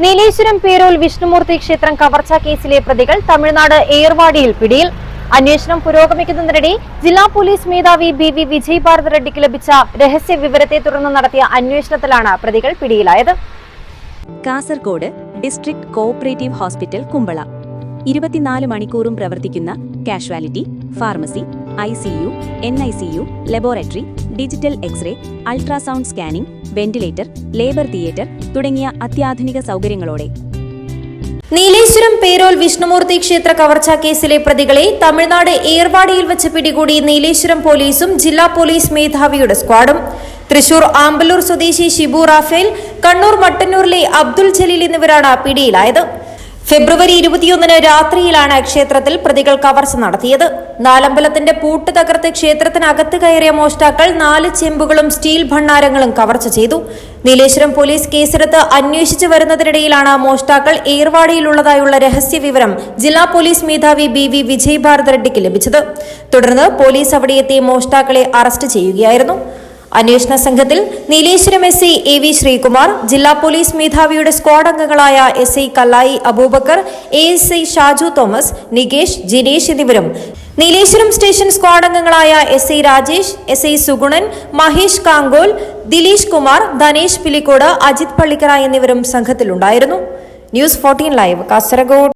നീലേശ്വരം പേരോൽ വിഷ്ണുമൂർത്തി ക്ഷേത്രം കവർച്ചാ കേസിലെ പ്രതികൾ തമിഴ്നാട് ഏർവാടിയിൽ പിടിയിൽ. അന്വേഷണം പുരോഗമിക്കുന്നതിനിടെ ജില്ലാ പോലീസ് മേധാവി ബി.വി. വിജയ് ഭാരത് റെഡ്ഡിക്ക് ലഭിച്ച രഹസ്യ വിവരത്തെ തുടർന്ന് നടത്തിയ അന്വേഷണത്തിലാണ് പ്രതികൾ പിടിയിലായത്. Kasaragod district cooperative hospital Kumbla 24 മണിക്കൂറും പ്രവർത്തിക്കുന്ന casualty, pharmacy, ICU, NICU, laboratory, digital X-ray, ultrasound scanning, ventilator, labour theatre തുടങ്ങിയ അത്യാധുനിക സൗകര്യങ്ങളോടെ നീലേശ്വരം പേരോൽ വിഷ്ണുമൂർത്തി ക്ഷേത്ര കവർച്ചാ കേസിലെ പ്രതികളെ തമിഴ്നാട് ഏർവാടിയിൽ വെച്ച് പിടികൂടി നീലേശ്വരം പോലീസും ജില്ലാ പോലീസ് മേധാവിയുടെ സ്ക്വാഡും. തൃശൂർ ആമ്പല്ലൂർ സ്വദേശി ഷിബു റാഫേൽ, കണ്ണൂർ മട്ടന്നൂരിലെ അബ്ദുൽ ജലീൽ എന്നിവരാണ് പിടിയിലായത്. ഫെബ്രുവരി 21 രാത്രിയിലാണ് ക്ഷേത്രത്തിൽ പ്രതികൾ കവർച്ച നടത്തിയത്. നാലമ്പലത്തിന്റെ പൂട്ട് തകർത്ത് ക്ഷേത്രത്തിനകത്ത് കയറിയ മോഷ്ടാക്കൾ 4 ചെമ്പുകളും സ്റ്റീൽ ഭണ്ഡാരങ്ങളും കവർച്ച ചെയ്തു. നീലേശ്വരം പോലീസ് കേസെടുത്ത് അന്വേഷിച്ചു വരുന്നതിനിടയിലാണ് മോഷ്ടാക്കൾ ഏർവാടിയിലുള്ളതായുള്ള രഹസ്യ വിവരം ജില്ലാ പോലീസ് മേധാവി ബി.വി. വിജയ് ഭാരത് റെഡ്ഡിക്ക് ലഭിച്ചത്. തുടർന്ന് പോലീസ് അവിടെയെത്തി മോഷ്ടാക്കളെ അറസ്റ്റ് ചെയ്യുകയായിരുന്നു. അന്വേഷണ സംഘത്തിൽ നീലേശ്വരം SI AV ശ്രീകുമാർ, ജില്ലാ പോലീസ് മേധാവിയുടെ സ്ക്വാഡ് അംഗങ്ങളായ SI കല്ലായി അബൂബക്കർ, ASI ഷാജു തോമസ്, നികേഷ്, ജിനേഷ് എന്നിവരും നീലേശ്വരം സ്റ്റേഷൻ സ്ക്വാഡ് അംഗങ്ങളായ SI രാജേഷ്, SI സുഗുണൻ, മഹേഷ് കാങ്കോൽ, ദിലീഷ് കുമാർ, ധനേഷ് പിലിക്കോട്, അജിത് പള്ളിക്കര എന്നിവരും സംഘത്തിലുണ്ടായിരുന്നു. News 14 live Kasaragod.